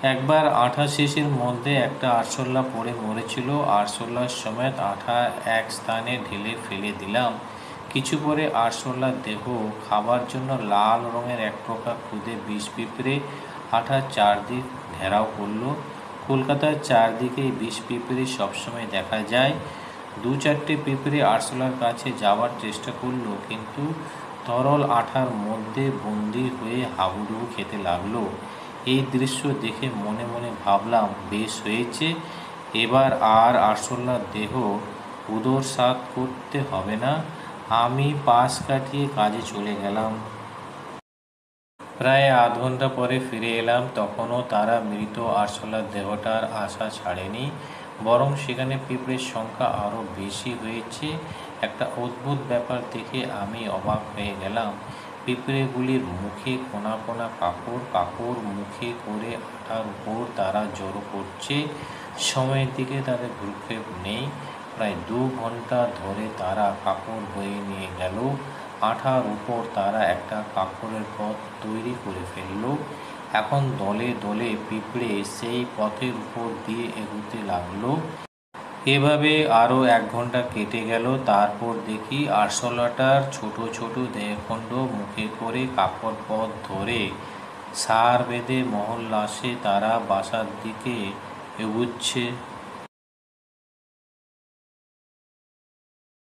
একবার আঠা শেষের মধ্যে একটা আরশোলা পড়ে মরেছিল। আরশোলার সমেত আঠা এক স্থানে ঢেলে ফেলে দিলাম। কিছু পরে আরশোলার দেহ খাবার জন্য লাল রঙের এক প্রকার ক্ষুদে বিষ পিঁপড়ে আঠার চারদিক ঘেরাও করল। কলকাতার চারদিকেই বিষ পিঁপড়ে সবসময় দেখা যায়। দু চারটে পিঁপড়ে আরশোলার কাছে যাওয়ার চেষ্টা করলো, কিন্তু তরল আঠার মধ্যে বন্দি হয়ে হাবুডুবু খেতে লাগলো। এই দৃশ্য দেখে মনে মনে ভাবলাম, বেশ হয়েছে, এবার আর আরশোলার দেহ উদরসাৎ করতে হবে না। আমি পাশ কাটিয়ে কাজে চলে গেলাম। প্রায় আধ ঘন্টা পরে ফিরে এলাম। তখনও তারা মৃত আরশোলার দেহটার আশা ছাড়েনি, বরং সেখানে পিঁপড়ের সংখ্যা আরও বেশি হয়েছে। একটা অদ্ভুত ব্যাপার দেখে আমি অবাক হয়ে গেলাম। পিঁপড়েগুলির মুখে কোনা কোনা কাপড়, কাপড় মুখে করে আঠার উপর তারা জড়ো করছে। সময়ের দিকে তাদের ভ্রূক্ষেপ নেই। প্রায় 2 ঘন্টা ধরে তারা কাপড় বয়ে নিয়ে গেল। আঠার উপর তারা একটা কাপড়ের পথ তৈরি করে ফেলল। এখন দলে দলে পিঁপড়ে সেই পথের উপর দিয়ে এগুতে লাগলো। এভাবে আরও 1 ঘন্টা কেটে গেল। তারপর দেখি আরশোলাটার ছোট ছোট দেহখণ্ড মুখে করে কাপড় পথ ধরে সার বেঁধে মহল্লাসে তারা বাসার দিকে এগুচ্ছে।